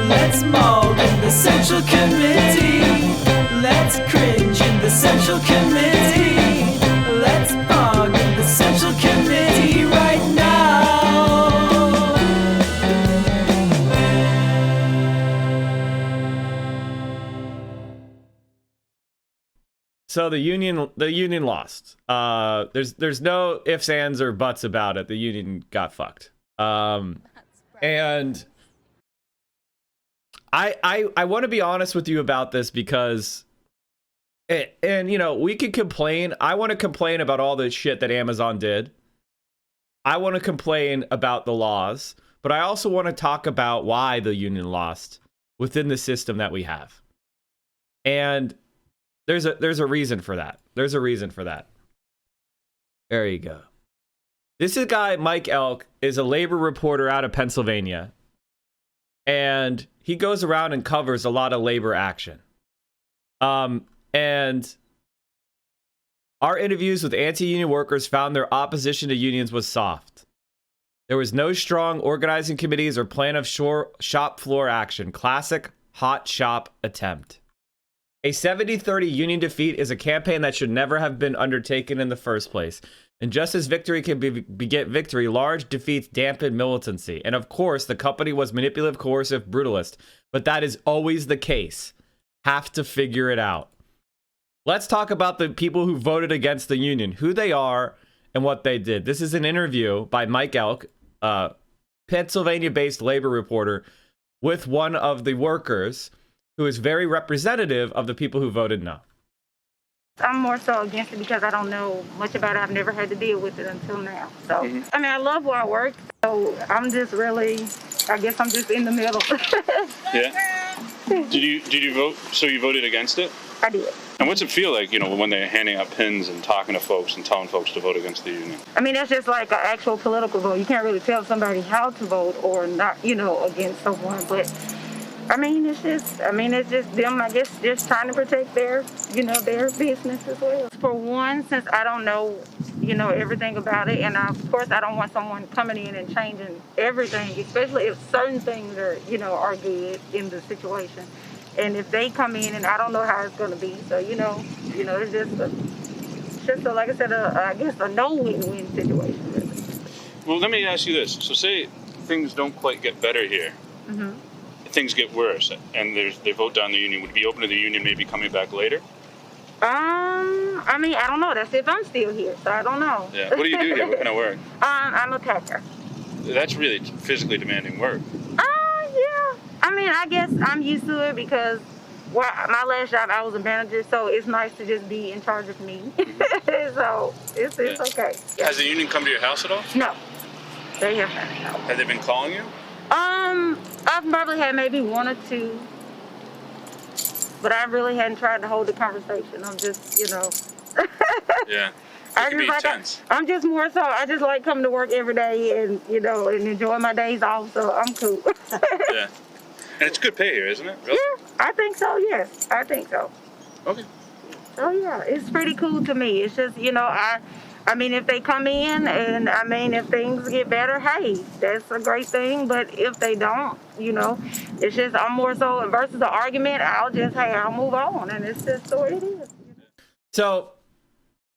Let's maul in the Central Committee. Let's cringe in the Central Committee. Let's bog in the Central Committee right now. So the union lost. There's no ifs, ands, or buts about it. The union got fucked. And I want to be honest with you about this because, and you know, we could complain. I want to complain about all the shit that Amazon did. I want to complain about the laws, but I also want to talk about why the union lost within the system that we have. And there's a reason for that. There's a reason for that. There you go. This is guy, Mike Elk, is a labor reporter out of Pennsylvania. And he goes around and covers a lot of labor action. And our interviews with anti-union workers found their opposition to unions was soft. There was no strong organizing committees or plan of shop floor action. Classic hot shop attempt. A 70-30 union defeat is a campaign that should never have been undertaken in the first place. And just as victory can beget victory, large defeats dampen militancy. And of course, the company was manipulative, coercive, brutalist. But that is always the case. Have to figure it out. Let's talk about the people who voted against the union, who they are, and what they did. This is an interview by Mike Elk, Pennsylvania-based labor reporter, with one of the workers who is very representative of the people who voted no. I'm more so against it because I don't know much about it. I've never had to deal with it until now. So, I mean, I love where I work, so I'm just really, I guess I'm just in the middle. Yeah? Did you vote, so you voted against it? I did. And what's it feel like, you know, when they're handing out pins and talking to folks and telling folks to vote against the union? I mean, that's just like an actual political vote. You can't really tell somebody how to vote or not, you know, against someone, but I mean, it's just them, I guess, just trying to protect their, you know, their business as well. For one, since I don't know, you know, everything about it, and of course I don't want someone coming in and changing everything, especially if certain things are, you know, are good in the situation. And if they come in and I don't know how it's going to be, so, you know, it's just a, like I said, I guess a no win-win situation, really. Well, let me ask you this. So say things don't quite get better here. Mm-hmm. Things get worse and they vote down the union. Would it be open to the union maybe coming back later? I mean, I don't know. That's if I'm still here, so I don't know. Yeah. What do you do here? What kind of work? I'm a packer. That's really physically demanding work. Yeah. I mean, I guess I'm used to it because my last job I was a manager, so it's nice to just be in charge of me. So it's okay. Yeah. Has the union come to your house at all? No, they haven't. No. Have they been calling you? I've probably had maybe one or two, but I really hadn't tried to hold the conversation. I'm just, you know. Yeah. I just like I'm just more so. I just like coming to work every day and, you know, and enjoy my days off. So I'm cool. Yeah. And it's good pay here, isn't it? Really? Yeah, I think so. Yes, I think so. Okay. Oh yeah, it's pretty cool to me. It's just, you know, I mean, if they come in and, I mean, if things get better, hey, that's a great thing. But if they don't, you know, it's just, I'm more so versus the argument, I'll move on. And it's just the way it is. So,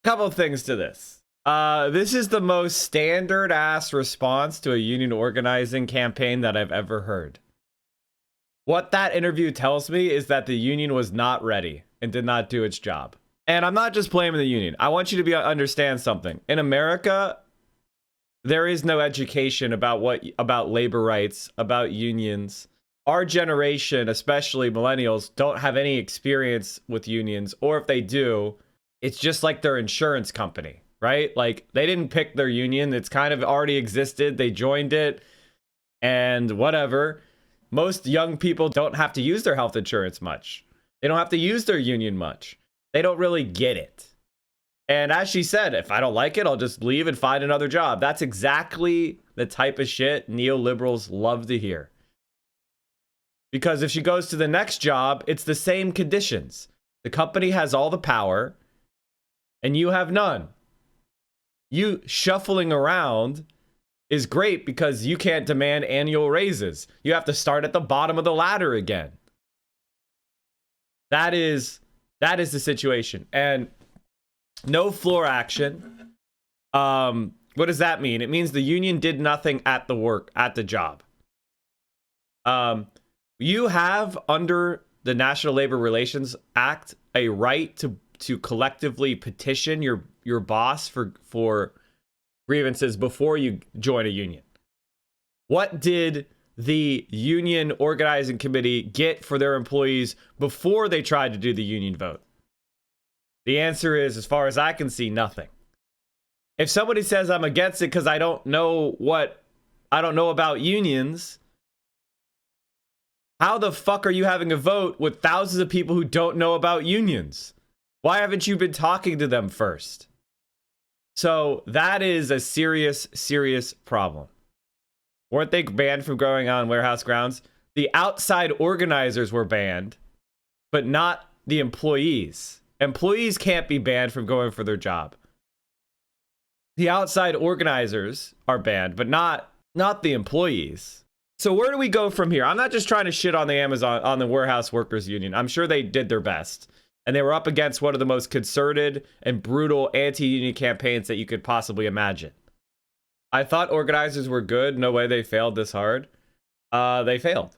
a couple of things to this. This is the most standard-ass response to a union organizing campaign that I've ever heard. What that interview tells me is that the union was not ready and did not do its job. And I'm not just blaming the union. I want you to understand something. In America, there is no education about labor rights, about unions. Our generation, especially millennials, don't have any experience with unions, or if they do, it's just like their insurance company, right? Like, they didn't pick their union. It's kind of already existed. They joined it and whatever. Most young people don't have to use their health insurance much. They don't have to use their union much. They don't really get it. And as she said, if I don't like it, I'll just leave and find another job. That's exactly the type of shit neoliberals love to hear. Because if she goes to the next job, it's the same conditions. The company has all the power, and you have none. You shuffling around is great because you can't demand annual raises. You have to start at the bottom of the ladder again. That is the situation. And no floor action. What does that mean? It means the union did nothing at the job. You have, under the National Labor Relations Act, a right to collectively petition your boss for grievances before you join a union. What did the union organizing committee get for their employees before they tried to do the union vote? The answer is, as far as I can see, nothing. If somebody says I'm against it because I don't know about unions, how the fuck are you having a vote with thousands of people who don't know about unions? Why haven't you been talking to them first? So that is a serious, serious problem. Weren't they banned from going on warehouse grounds? The outside organizers were banned, but not the employees. Employees can't be banned from going for their job. The outside organizers are banned, but not the employees. So where do we go from here? I'm not just trying to shit on the warehouse workers union. I'm sure they did their best. And they were up against one of the most concerted and brutal anti-union campaigns that you could possibly imagine. I thought organizers were good. No way they failed this hard. They failed.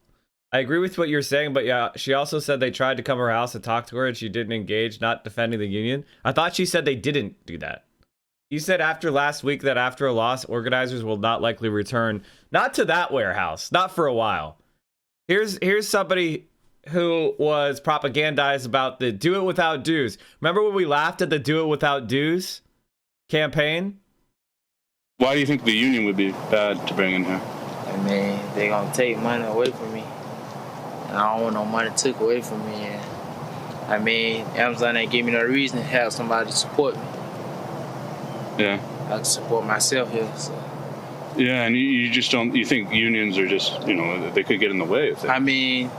I agree with what you're saying, but yeah, she also said they tried to come to her house and talk to her and she didn't engage, not defending the union. I thought she said they didn't do that. You said after last week that after a loss, organizers will not likely return, not to that warehouse, not for a while. Here's somebody who was propagandized about the do it without dues. Remember when we laughed at the do it without dues campaign? Why do you think the union would be bad to bring in here? I mean, they gonna take money away from me. And I don't want no money took away from me. And I mean, Amazon ain't give me no reason to have somebody support me. Yeah. I can support myself here, so. Yeah, and you just don't, you think unions are just, they could get in the way of things. I mean,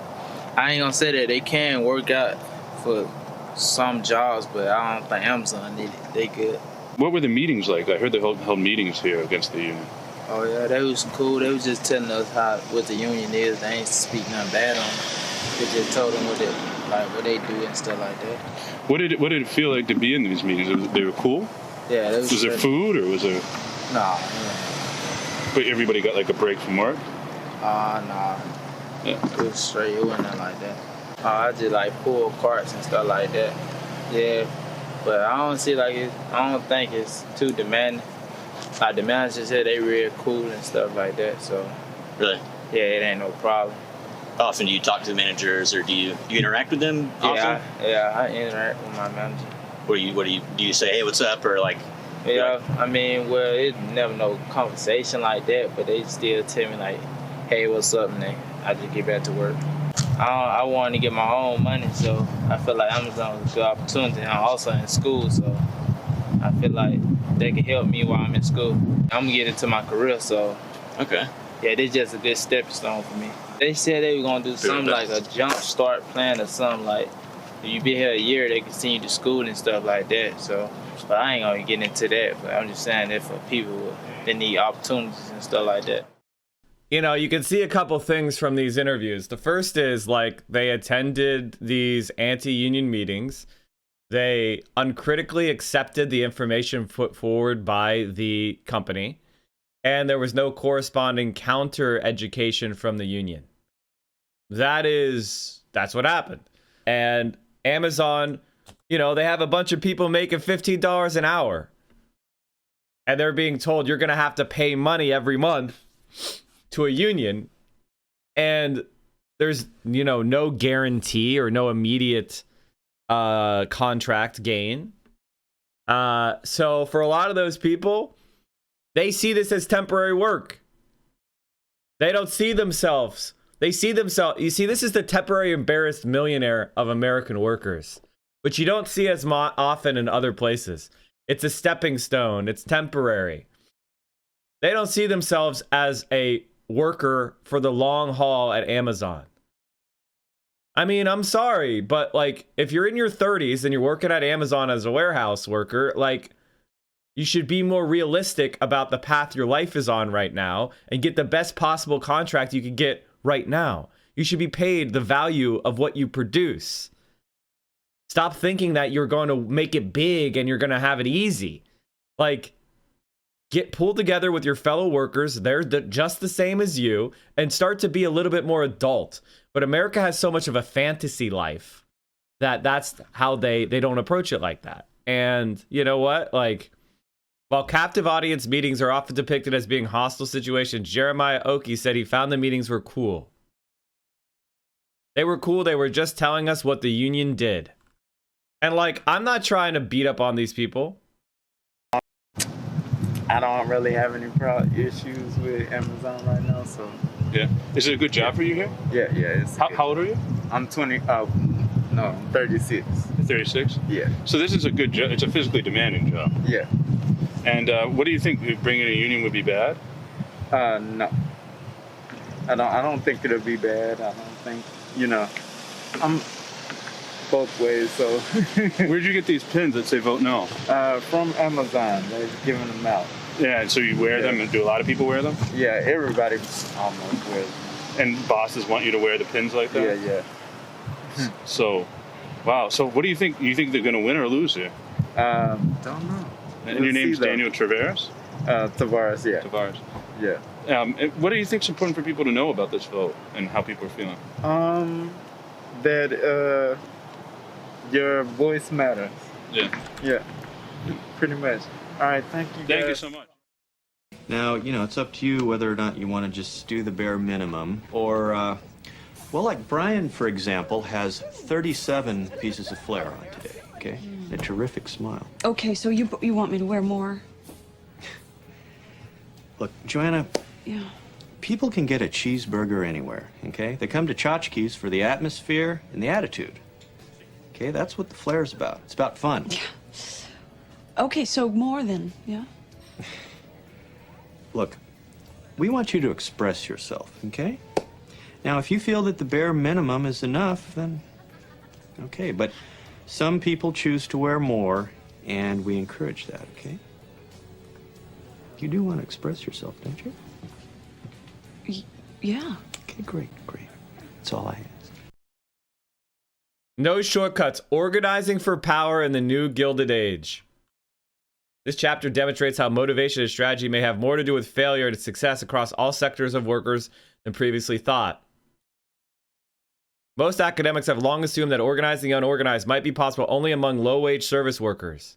I ain't gonna say that they can work out for some jobs, but I don't think Amazon did it. They good. What were the meetings like? I heard they held meetings here against the union. Oh yeah, they was cool. They was just telling us what the union is. They ain't speak nothing bad on it. They just told them what they do and stuff like that. What did it feel like to be in these meetings? They were cool? Yeah, they was there food or was there? Nah. But everybody got like a break from work? Nah. Yeah. It was straight. It wasn't nothing like that. I just like pull carts and stuff like that. Yeah. But I don't think it's too demanding. Like the manager said, they real cool and stuff like that. So really, yeah, it ain't no problem. How often do you talk to the managers, or do you interact with them often? I interact with my manager. Do you say, hey, what's up, or like? Yeah, I mean, well, it's never no conversation like that, but they still tell me like, hey, what's up, and I just get back to work. I want to get my own money, so I feel like Amazon is a good opportunity. I'm also in school, so I feel like they can help me while I'm in school. I'm gonna get into my career, so okay. Yeah, this is just a good stepping stone for me. They said they were gonna do something like a jump start plan or something like. If you be here a year, they can send you to school and stuff like that. So, but I ain't gonna get into that. But I'm just saying that for people that need opportunities and stuff like that. You can see a couple things from these interviews. The first is like they attended these anti-union meetings. They uncritically accepted the information put forward by the company, and there was no corresponding counter education from the union. That's what happened. And Amazon, they have a bunch of people making $15 an hour. And they're being told you're going to have to pay money every month to a union. And there's, no guarantee or no immediate contract gain. So for a lot of those people, they see this as temporary work. They don't see themselves. You see, this is the temporary embarrassed millionaire of American workers, which you don't see as often in other places. It's a stepping stone. It's temporary. They don't see themselves as a worker for the long haul at Amazon. I mean, I'm sorry, but like, if you're in your 30s and you're working at Amazon as a warehouse worker, like, You should be more realistic about the path your life is on right now and get the best possible contract you can get right now. You should be paid the value of what you produce. Stop thinking that you're going to make it big and you're going to have it easy. Like, get pulled together with your fellow workers. They're just the same as you, and start to be a little bit more adult. But America has so much of a fantasy life that that's how they don't approach it like that. And you know what? Like, while captive audience meetings are often depicted as being hostile situations, Jeremiah Oki said he found the meetings were cool. They were cool. They were just telling us what the union did. And like, I'm not trying to beat up on these people. I don't really have any issues with Amazon right now, so. Yeah. Is it a good job for you here? Yeah. It's How old are you? I'm 20. No, 36. 36? Yeah. So this is a good job. It's a physically demanding job. Yeah. And what do you think? Bringing a union would be bad? No. I don't think it'll be bad. I don't think, I'm both ways, so. Where'd you get these pins that say vote no? From Amazon. They're giving them out. Yeah, so you wear them, and do a lot of people wear them? Yeah, everybody almost wears them. And bosses want you to wear the pins like that? Yeah. So, wow. So what do you think? You think they're going to win or lose here? Don't know. And your name's Daniel Tavares? Tavares, yeah. Tavares. Yeah. And what do you think is important for people to know about this vote and how people are feeling? That your voice matters. Yeah. Yeah. Pretty much. All right, thank you, guys. Thank you so much. Now, it's up to you whether or not you want to just do the bare minimum or, well, like Brian, for example, has 37 pieces of flair on today, okay? A terrific smile. Okay, so you want me to wear more? Look, Joanna, Yeah. people can get a cheeseburger anywhere, okay? They come to Tchotchkes for the atmosphere and the attitude. Okay, that's what the flair's about. It's about fun. Yeah. Okay, so more than, yeah? Look, we want you to express yourself, okay? Now, if you feel that the bare minimum is enough, then okay. But some people choose to wear more, and we encourage that, okay? You do want to express yourself, don't you? Yeah. Okay, great. That's all I ask. No shortcuts. Organizing for power in the new Gilded Age. This chapter demonstrates how motivation and strategy may have more to do with failure and success across all sectors of workers than previously thought. Most academics have long assumed that organizing the unorganized might be possible only among low-wage service workers.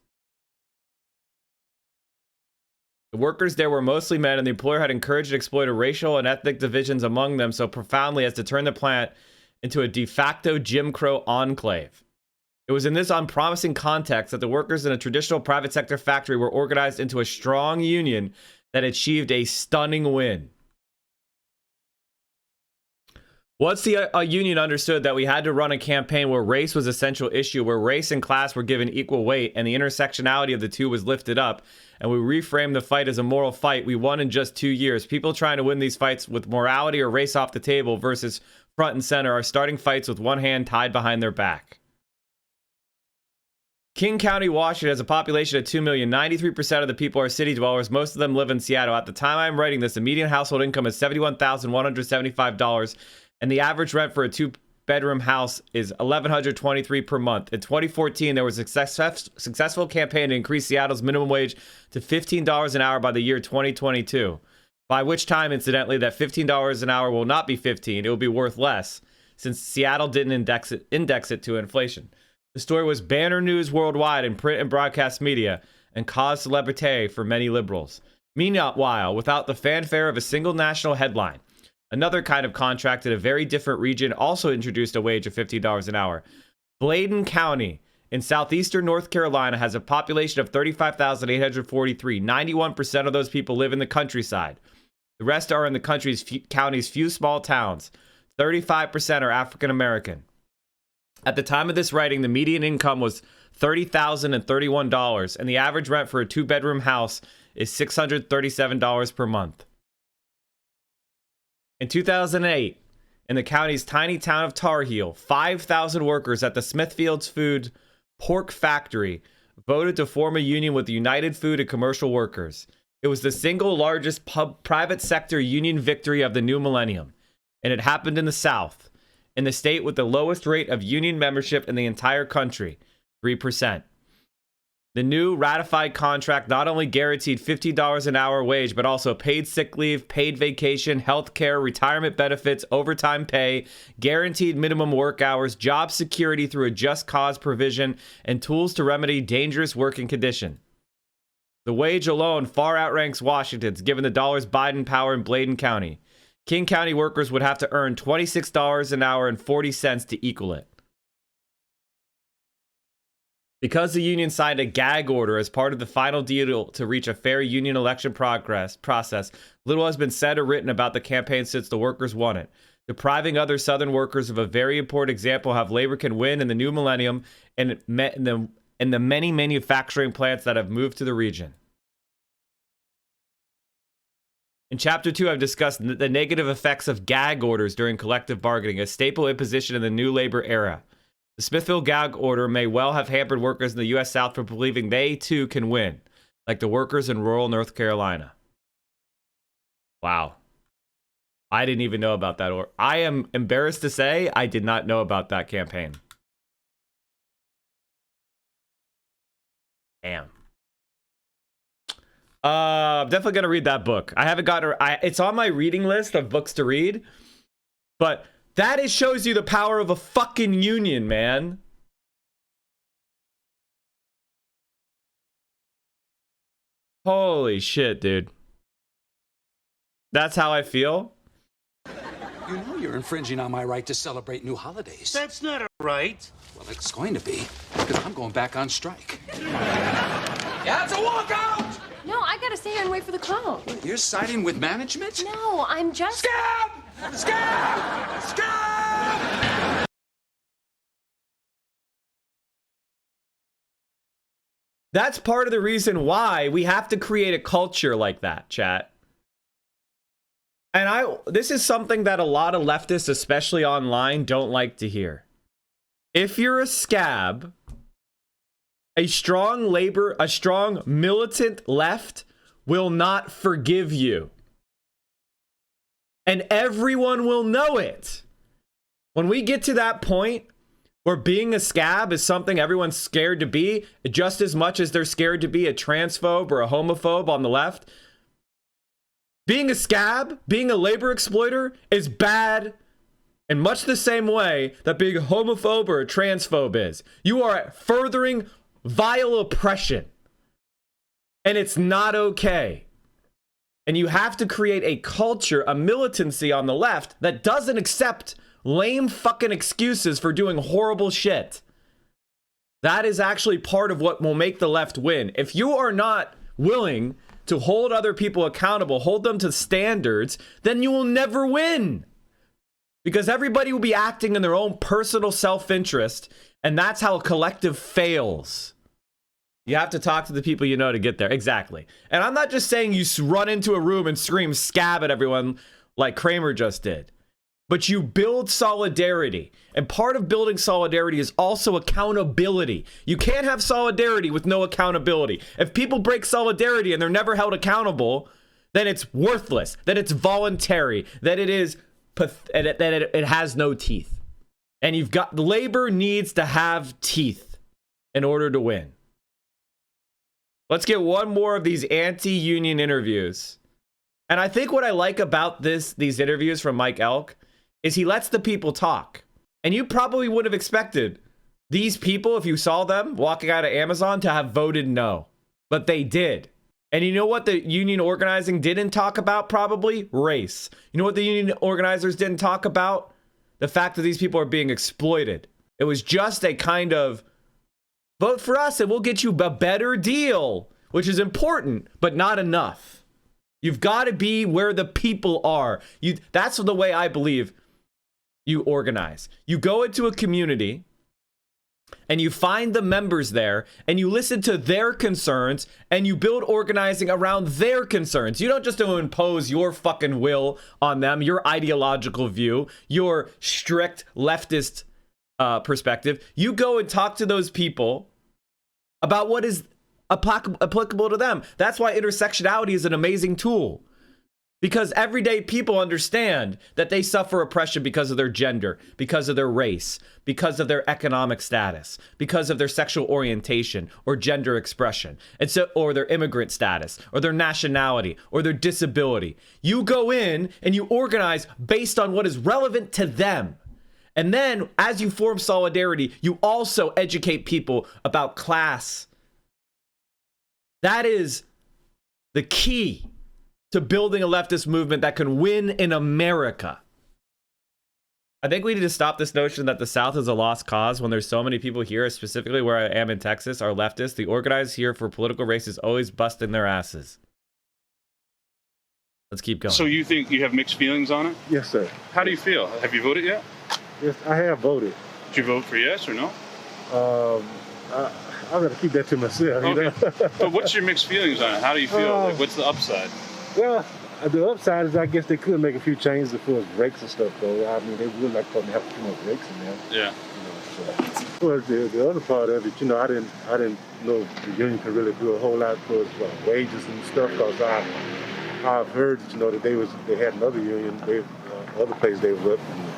The workers there were mostly men, and the employer had encouraged and exploited racial and ethnic divisions among them so profoundly as to turn the plant into a de facto Jim Crow enclave. It was in this unpromising context that the workers in a traditional private sector factory were organized into a strong union that achieved a stunning win. Once the union understood that we had to run a campaign where race was a central issue, where race and class were given equal weight and the intersectionality of the two was lifted up, and we reframed the fight as a moral fight, we won in just 2 years. People trying to win these fights with morality or race off the table versus front and center are starting fights with one hand tied behind their back. King County, Washington has a population of 2 million. 93% of the people are city dwellers. Most of them live in Seattle. At the time I'm writing this, the median household income is $71,175, and the average rent for a two-bedroom house is $1,123 per month. In 2014, there was a successful campaign to increase Seattle's minimum wage to $15 an hour by the year 2022. By which time, incidentally, that $15 an hour will not be $15. It will be worth less, since Seattle didn't index it to inflation. The story was banner news worldwide in print and broadcast media and caused celebrity for many liberals. Meanwhile, without the fanfare of a single national headline, another kind of contract in a very different region also introduced a wage of $15 an hour. Bladen County in southeastern North Carolina has a population of 35,843. 91% of those people live in the countryside. The rest are in the county's few small towns. 35% are African American. At the time of this writing, the median income was $30,031, and the average rent for a two-bedroom house is $637 per month. In 2008, in the county's tiny town of Tar Heel, 5,000 workers at the Smithfield's Food pork factory voted to form a union with the United Food and Commercial Workers. It was the single largest private sector union victory of the new millennium, and it happened in the South, in the state with the lowest rate of union membership in the entire country, 3%. The new ratified contract not only guaranteed $50 an hour wage, but also paid sick leave, paid vacation, health care, retirement benefits, overtime pay, guaranteed minimum work hours, job security through a just cause provision, and tools to remedy dangerous working condition. The wage alone far outranks Washington's, given the dollar's Biden power in Bladen County. King County workers would have to earn $26 an hour and 40 cents to equal it. Because the union signed a gag order as part of the final deal to reach a fair union election process, little has been said or written about the campaign since the workers won it, depriving other Southern workers of a very important example of how labor can win in the new millennium and the many manufacturing plants that have moved to the region. In Chapter 2, I've discussed the negative effects of gag orders during collective bargaining, a staple imposition in the new labor era. The Smithville gag order may well have hampered workers in the U.S. South from believing they, too, can win, like the workers in rural North Carolina. Wow. I didn't even know about that. Or I am embarrassed to say I did not know about that campaign. Damn. I'm definitely going to read that book. I haven't gotten it's on my reading list of books to read, but that shows you the power of a fucking union, man. Holy shit, dude. That's how I feel. You know you're infringing on my right to celebrate new holidays. That's not a right. Well, it's going to be, because I'm going back on strike. Yeah, it's a walkout! No, I gotta stay here and wait for the call. You're siding with management? No, I'm just... Scab! Scab! Scab! That's part of the reason why we have to create a culture like that, chat. And this is something that a lot of leftists, especially online, don't like to hear. If you're a scab, a strong militant left will not forgive you. And everyone will know it. When we get to that point where being a scab is something everyone's scared to be, just as much as they're scared to be a transphobe or a homophobe on the left, being a scab, being a labor exploiter is bad in much the same way that being a homophobe or a transphobe is. You are furthering vile oppression. And it's not okay. And you have to create a culture, a militancy on the left that doesn't accept lame fucking excuses for doing horrible shit. That is actually part of what will make the left win. If you are not willing to hold other people accountable, hold them to standards, then you will never win. Because everybody will be acting in their own personal self-interest, and that's how a collective fails. You have to talk to the people you know to get there. Exactly. And I'm not just saying you run into a room and scream scab at everyone like Kramer just did. But you build solidarity. And part of building solidarity is also accountability. You can't have solidarity with no accountability. If people break solidarity and they're never held accountable, then it's worthless, that it's voluntary, that it is that it has no teeth. And labor needs to have teeth in order to win. Let's get one more of these anti-union interviews. And I think what I like about these interviews from Mike Elk is he lets the people talk. And you probably would have expected these people, if you saw them walking out of Amazon, to have voted no. But they did. And you know what the union organizing didn't talk about, probably? Race. You know what the union organizers didn't talk about? The fact that these people are being exploited. It was just a kind of, vote for us and we'll get you a better deal, which is important, but not enough. You've got to be where the people are. That's the way I believe you organize. You go into a community and you find the members there and you listen to their concerns and you build organizing around their concerns. You don't just impose your fucking will on them, your ideological view, your strict leftist perspective. You go and talk to those people about what is applicable to them. That's why intersectionality is an amazing tool. Because everyday people understand that they suffer oppression because of their gender, because of their race, because of their economic status, because of their sexual orientation or gender expression, and so, or their immigrant status, or their nationality, or their disability. You go in and you organize based on what is relevant to them. And then as you form solidarity, you also educate people about class. That is the key to building a leftist movement that can win in America. I think we need to stop this notion that the South is a lost cause when there's so many people here, specifically where I am in Texas, are leftists. The organized here for political race is always busting their asses. Let's keep going. So you think you have mixed feelings on it? Yes, sir. How do you feel? Have you voted yet? Yes, I have voted. Did you vote for yes or no? I'm going to keep that to myself. Okay. You know? But what's your mixed feelings on it? How do you feel? Like, what's the upside? Well, the upside is I guess they could make a few changes as far as brakes and stuff go. I mean, they would like to have a few more brakes in there. Yeah. You know, so. Well, the other part of it, you know, I didn't know if the union could really do a whole lot for wages and stuff, because I've heard, you know, that they had another union, other place they were up, and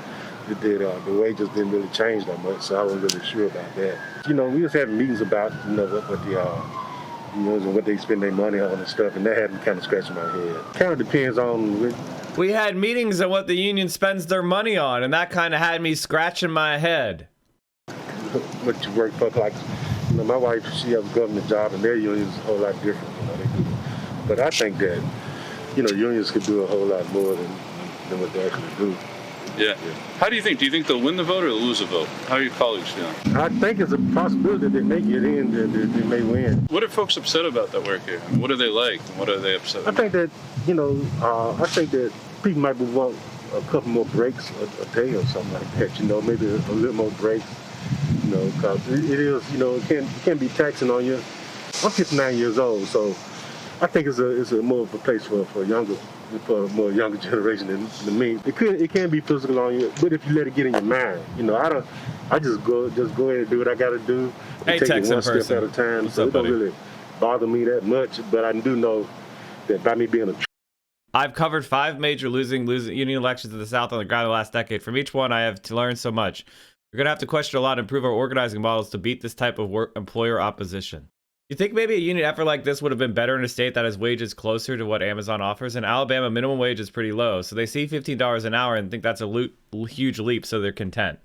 the wages didn't really change that much, so I wasn't really sure about that. You know, we was having meetings about, you know, what the and what they spend their money on and stuff, and that had me kind of scratching my head. Kind of depends on. We had meetings on what the union spends their money on, and that kind of had me scratching my head. What you work for, like, you know, my wife, she has a government job, and their union is a whole lot different. You know, they do. But I think that, you know, unions could do a whole lot more than what they actually do. Yeah. How do you think? Do you think they'll win the vote or lose the vote? How are your colleagues feeling? I think it's a possibility that they may get in, that they may win. What are folks upset about that work here? What do they like? And what are they upset about? I think that, you know, I think that people might want a couple more breaks a day or something like that. You know, maybe a little more breaks. You know, because it is, you know, it can be taxing on you. I'm 59 years old, so I think it's a more of a place for a more younger generation than me. It can be physical on you, but if you let it get in your mind, you know, I just go ahead and do what I got to do. Hey, take Tex it one in person. step at a time. What's So up, it don't buddy? really bother me that much, but I do know that by me being a I've covered 5 major losing union elections in the South on the ground in the last decade. From each one, I have to learn so much. We're going to have to question a lot and improve our organizing models to beat this type of employer opposition. You think maybe a union effort like this would have been better in a state that has wages closer to what Amazon offers? In Alabama, minimum wage is pretty low, so they see $15 an hour and think that's a huge leap, so they're content.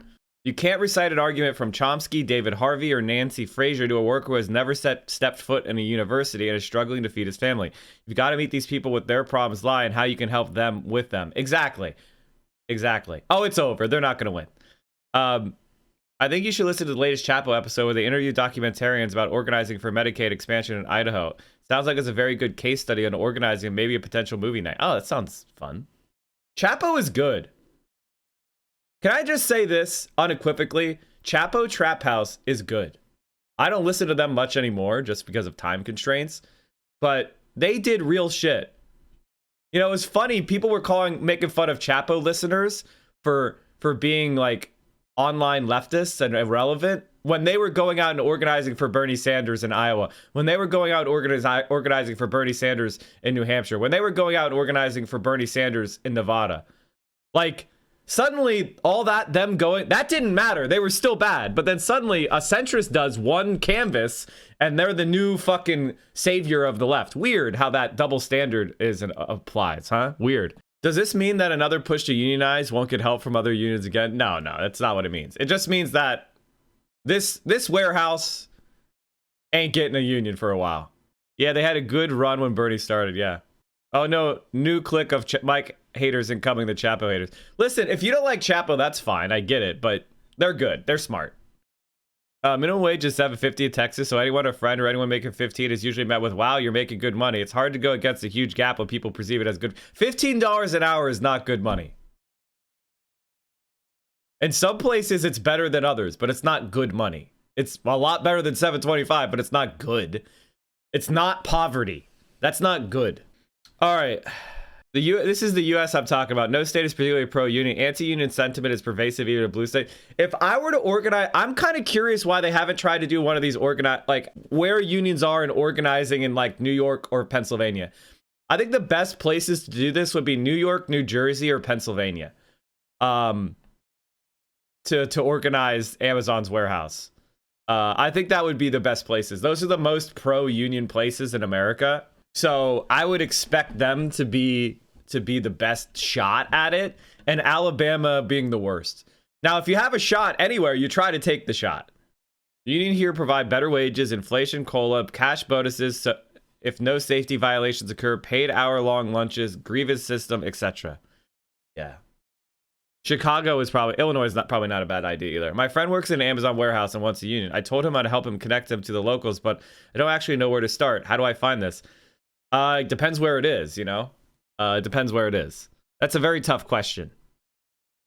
You can't recite an argument from Chomsky, David Harvey, or Nancy Fraser to a worker who has never stepped foot in a university and is struggling to feed his family. You've got to meet these people with their problems lie and how you can help them with them. Exactly. Oh, it's over. They're not going to win. I think you should listen to the latest Chapo episode where they interview documentarians about organizing for Medicaid expansion in Idaho. Sounds like it's a very good case study on organizing and maybe a potential movie night. Oh, that sounds fun. Chapo is good. Can I just say this unequivocally? Chapo Trap House is good. I don't listen to them much anymore just because of time constraints, but they did real shit. You know, it was funny. People were making fun of Chapo listeners for being like online leftists and irrelevant when they were going out and organizing for Bernie Sanders in Iowa, when they were going out organizing for Bernie Sanders in New Hampshire, when they were going out and organizing for Bernie Sanders in Nevada. Like, suddenly all that didn't matter. They were still bad. But then suddenly a centrist does one canvas and they're the new fucking savior of the left. Weird how that double standard applies, huh? Weird. Does this mean that another push to unionize won't get help from other unions again? No, that's not what it means. It just means that this warehouse ain't getting a union for a while. Yeah, they had a good run when Bernie started, yeah. Oh no, new click of Mike haters incoming, the Chapo haters. Listen, if you don't like Chapo, that's fine, I get it, but they're good, they're smart. Minimum wage is $7.50 in Texas, so anyone, a friend, or anyone making 15 is usually met with, wow, you're making good money. It's hard to go against a huge gap when people perceive it as good. $15 an hour is not good money. In some places, it's better than others, but it's not good money. It's a lot better than $7.25, but it's not good. It's not poverty. That's not good. All right. This is the U.S. I'm talking about. No state is particularly pro-union. Anti-union sentiment is pervasive even in a blue state. If I were to organize, I'm kind of curious why they haven't tried to do one of these where unions are in organizing in like New York or Pennsylvania. I think the best places to do this would be New York, New Jersey, or Pennsylvania. To organize Amazon's warehouse. I think that would be the best places. Those are the most pro-union places in America. So I would expect them to be the best shot at it, and Alabama being the worst. Now, if you have a shot anywhere, you try to take the shot. Union here provide better wages, inflation, COLA, cash bonuses, so if no safety violations occur, paid hour-long lunches, grievance system, etc. Yeah. Chicago is Illinois is probably not a bad idea either. My friend works in an Amazon warehouse and wants a union. I told him I'd help him connect him to the locals, but I don't actually know where to start. How do I find this? It depends where it is, you know? It depends where it is. That's a very tough question.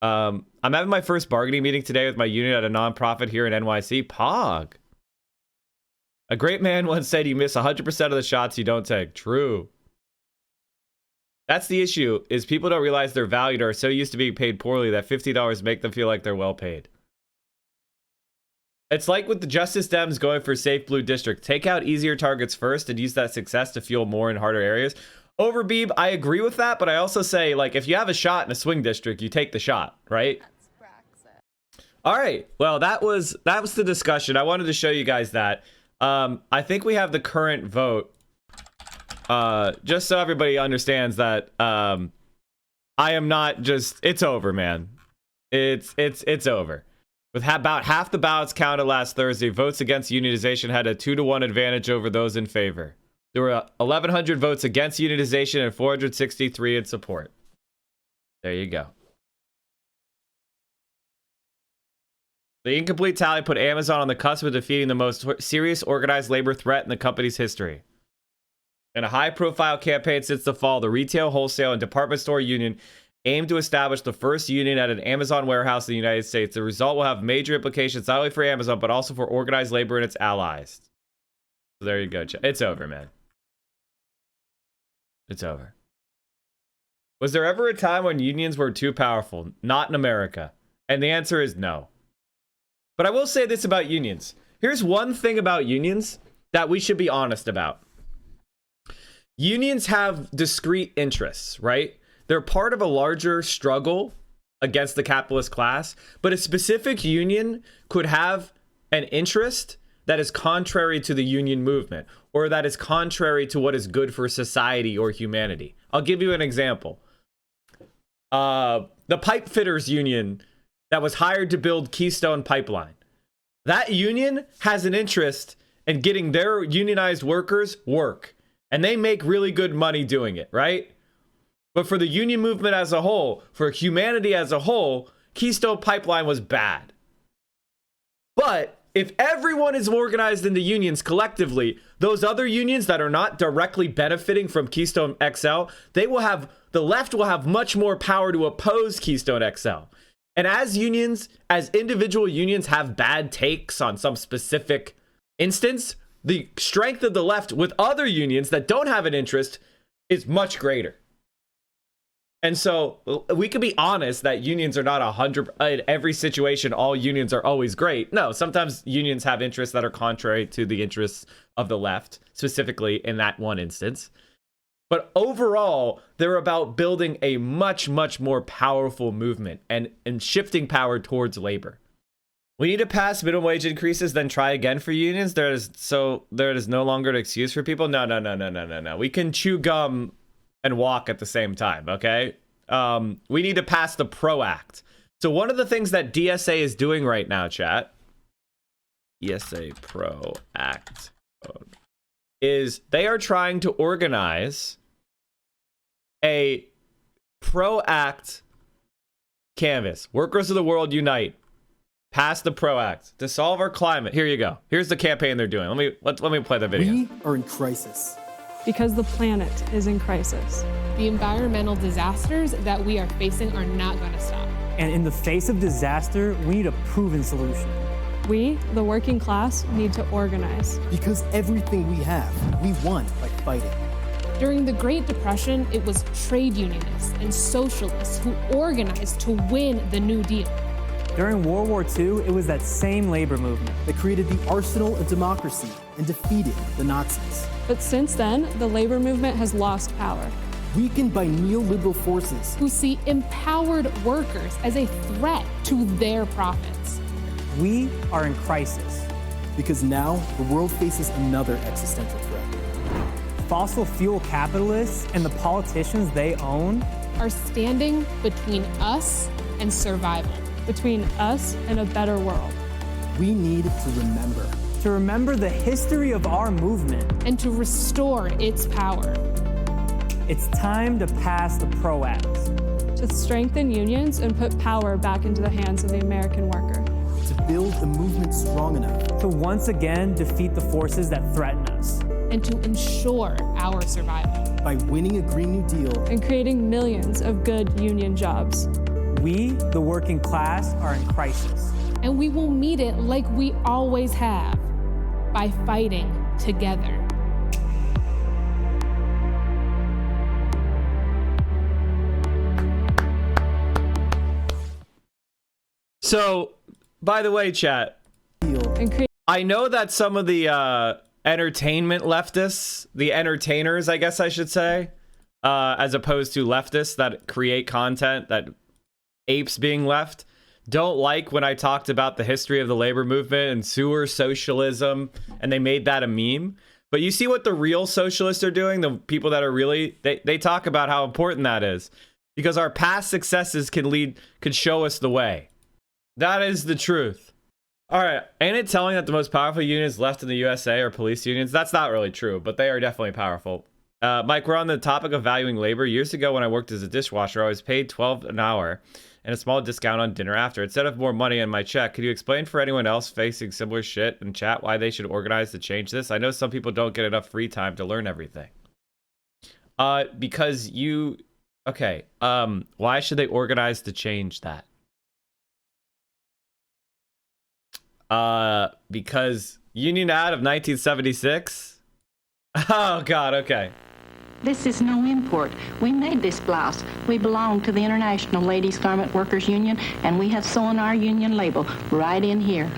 I'm having my first bargaining meeting today with my union at a nonprofit here in NYC. Pog. A great man once said you miss 100% of the shots you don't take. True. That's the issue, is people don't realize they're valued or are so used to being paid poorly that $50 make them feel like they're well paid. It's like with the Justice Dems going for safe blue district. Take out easier targets first and use that success to fuel more in harder areas. Overbeeb, I agree with that, but I also say, like, if you have a shot in a swing district, you take the shot, right? All right. Well, that was the discussion. I wanted to show you guys that. I think we have the current vote. Just so everybody understands that I am not just, it's over, man. It's over. With about half the ballots counted last Thursday, votes against unionization had a 2-to-1 advantage over those in favor. There were 1,100 votes against unionization and 463 in support. There you go. The incomplete tally put Amazon on the cusp of defeating the most serious organized labor threat in the company's history. In a high-profile campaign since the fall, the Retail, Wholesale, and Department Store Union aimed to establish the first union at an Amazon warehouse in the United States. The result will have major implications not only for Amazon, but also for organized labor and its allies. So there you go. It's over, man. It's over. Was there ever a time when unions were too powerful? Not in America. And the answer is no. But I will say this about unions. Here's one thing about unions that we should be honest about. Unions have discrete interests, right? They're part of a larger struggle against the capitalist class, but a specific union could have an interest that is contrary to the union movement, or that is contrary to what is good for society or humanity. I'll give you an example. The pipe fitters union that was hired to build Keystone Pipeline. That union has an interest in getting their unionized workers work. And they make really good money doing it, right? But for the union movement as a whole, for humanity as a whole, Keystone Pipeline was bad. But if everyone is organized into unions collectively, those other unions that are not directly benefiting from Keystone XL, the left will have much more power to oppose Keystone XL. And as individual unions have bad takes on some specific instance, the strength of the left with other unions that don't have an interest is much greater. And so we can be honest that unions are not 100 in every situation. All unions are always great. No, sometimes unions have interests that are contrary to the interests of the left, specifically in that one instance. But overall, they're about building a much, much more powerful movement and shifting power towards labor. We need to pass minimum wage increases, then try again for unions. There is no longer an excuse for people. No. We can chew gum and walk at the same time, okay? We need to pass the PRO Act. So one of the things that DSA is doing right now, chat, DSA PRO Act, is they are trying to organize a PRO Act canvas. Workers of the world unite. Pass the PRO Act to solve our climate. Here you go. Here's the campaign they're doing. Let me play the video. We are in crisis. Because the planet is in crisis. The environmental disasters that we are facing are not going to stop. And in the face of disaster, we need a proven solution. We, the working class, need to organize. Because everything we have, we won by fighting. During the Great Depression, it was trade unionists and socialists who organized to win the New Deal. During World War II, it was that same labor movement that created the arsenal of democracy and defeated the Nazis. But since then, the labor movement has lost power. Weakened by neoliberal forces who see empowered workers as a threat to their profits. We are in crisis. Because now the world faces another existential threat. Fossil fuel capitalists and the politicians they own are standing between us and survival. Between us and a better world. We need to remember. To remember the history of our movement. And to restore its power. It's time to pass the PRO Act. To strengthen unions and put power back into the hands of the American worker. To build a movement strong enough. To once again defeat the forces that threaten us. And to ensure our survival. By winning a Green New Deal. And creating millions of good union jobs. We, the working class, are in crisis. And we will meet it like we always have, by fighting together. So, by the way, chat, I know that some of the entertainment leftists, the entertainers, I guess I should say, as opposed to leftists that create content that apes being left, don't like when I talked about the history of the labor movement and sewer socialism, and they made that a meme. But you see what the real socialists are doing, the people that are really, they talk about how important that is, because our past successes can show us the way. That is the truth. All right, ain't it telling that the most powerful unions left in the USA are police unions? That's not really true, but they are definitely powerful. Mike, we're on the topic of valuing labor. Years ago when I worked as a dishwasher, I was paid $12 an hour and a small discount on dinner after. Instead of more money in my check, could you explain for anyone else facing similar shit in chat why they should organize to change this? I know some people don't get enough free time to learn everything. Because you... Okay, why should they organize to change that? Because Union Ad of 1976? Oh, God, okay. This is no import. We made this blouse. We belong to the International Ladies Garment Workers Union, and we have sewn our union label right in here.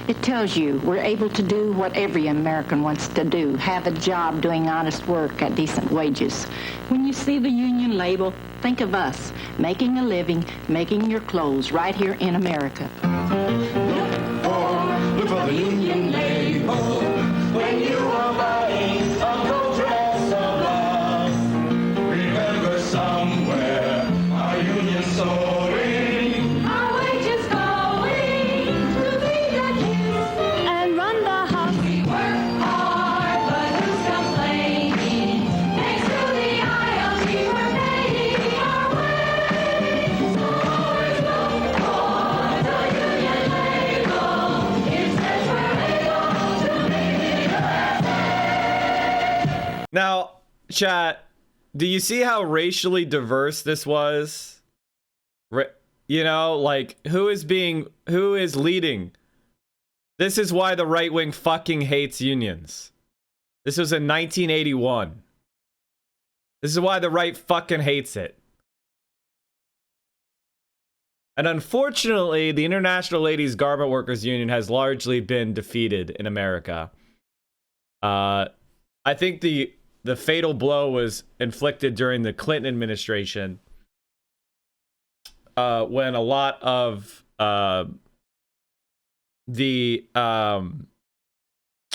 It tells you we're able to do what every American wants to do, have a job doing honest work at decent wages. When you see the union label, think of us, making a living, making your clothes right here in America. Look for the union label when you are buying a gold dress of love. Remember somewhere our union sewing, our wages going to be the kids and run the house. We work hard, but who's complaining? Thanks to the ILG, we're paying our way. So always look for the union label. It says we're able to make it USA. Now, chat, do you see how racially diverse this was? You know, like, who is leading? This is why the right wing fucking hates unions. This was in 1981. This is why the right fucking hates it. And unfortunately, the International Ladies Garment Workers Union has largely been defeated in America. I think the fatal blow was inflicted during the Clinton administration, when a lot of the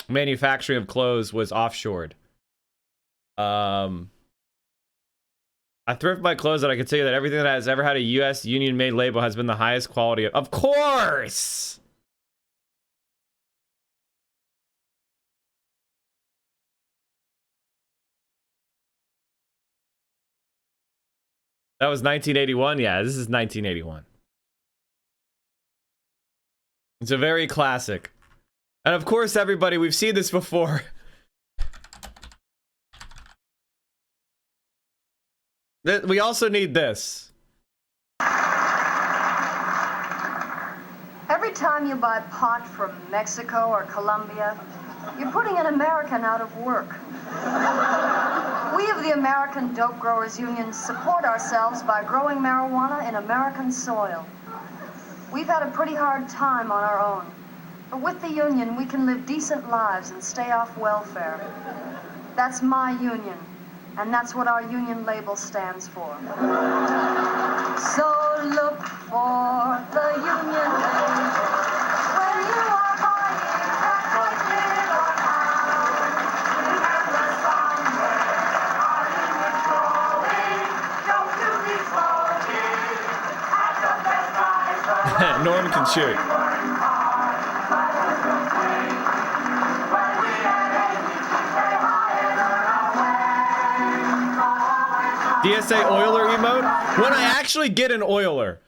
manufacturing of clothes was offshored. I thrift my clothes, and I can tell you that everything that has ever had a U.S. union-made label has been the highest quality. Of course! That was 1981? Yeah, this is 1981. It's a very classic. And of course, everybody, we've seen this before. We also need this. Every time you buy pot from Mexico or Colombia, you're putting an American out of work. We of the American Dope Growers Union support ourselves by growing marijuana in American soil. We've had a pretty hard time on our own, but with the union, we can live decent lives and stay off welfare. That's my union, and that's what our union label stands for. So look for the union label when you are buying breakfast or house. Remember somewhere our union's growing. Don't you be smoking at the best price. Norm can shoot. DSA Oiler emote? When I actually get an Oiler.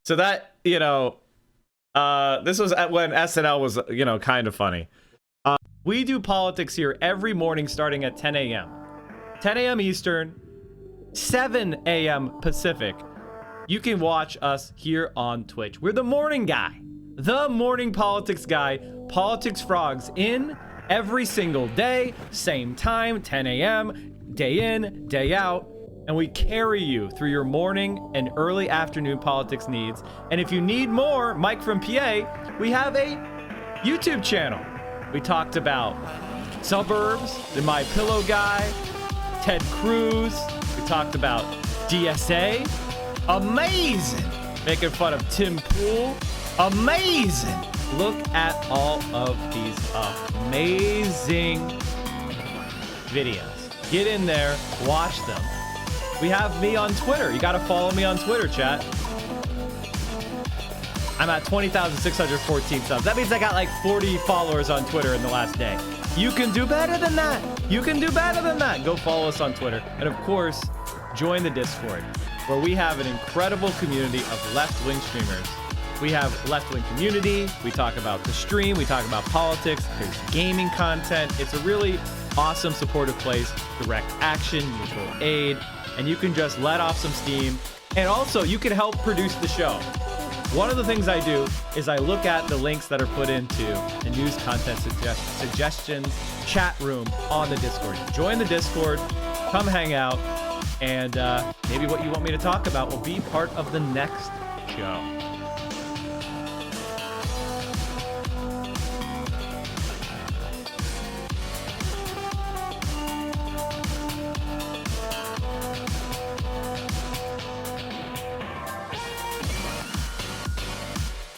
So that, you know, this was when SNL was, you know, kind of funny. We do politics here every morning starting at 10 a.m. 10 a.m. Eastern, 7 a.m. Pacific. You can watch us here on Twitch. We're the morning guy. The morning politics guy. Politics Frogs in every single day. Same time, 10 a.m. Day in, day out. And we carry you through your morning and early afternoon politics needs. And if you need more, Mike from PA, we have a YouTube channel. We talked about Suburbs, the My Pillow guy, Ted Cruz. We talked about DSA. Amazing. Making fun of Tim Pool. Amazing. Look at all of these amazing videos. Get in there, watch them. We have me on Twitter. You got to follow me on Twitter, chat. I'm at 20,614 subs. That means I got like 40 followers on Twitter in the last day. You can do better than that. You can do better than that. Go follow us on Twitter. And of course, join the Discord, where we have an incredible community of left-wing streamers. We have left-wing community. We talk about the stream. We talk about politics. There's gaming content. It's a really awesome, supportive place. Direct action, mutual aid, and you can just let off some steam. And also, you can help produce the show. One of the things I do is I look at the links that are put into the news content suggestions chat room on the Discord. Join the Discord, come hang out, and maybe what you want me to talk about will be part of the next show.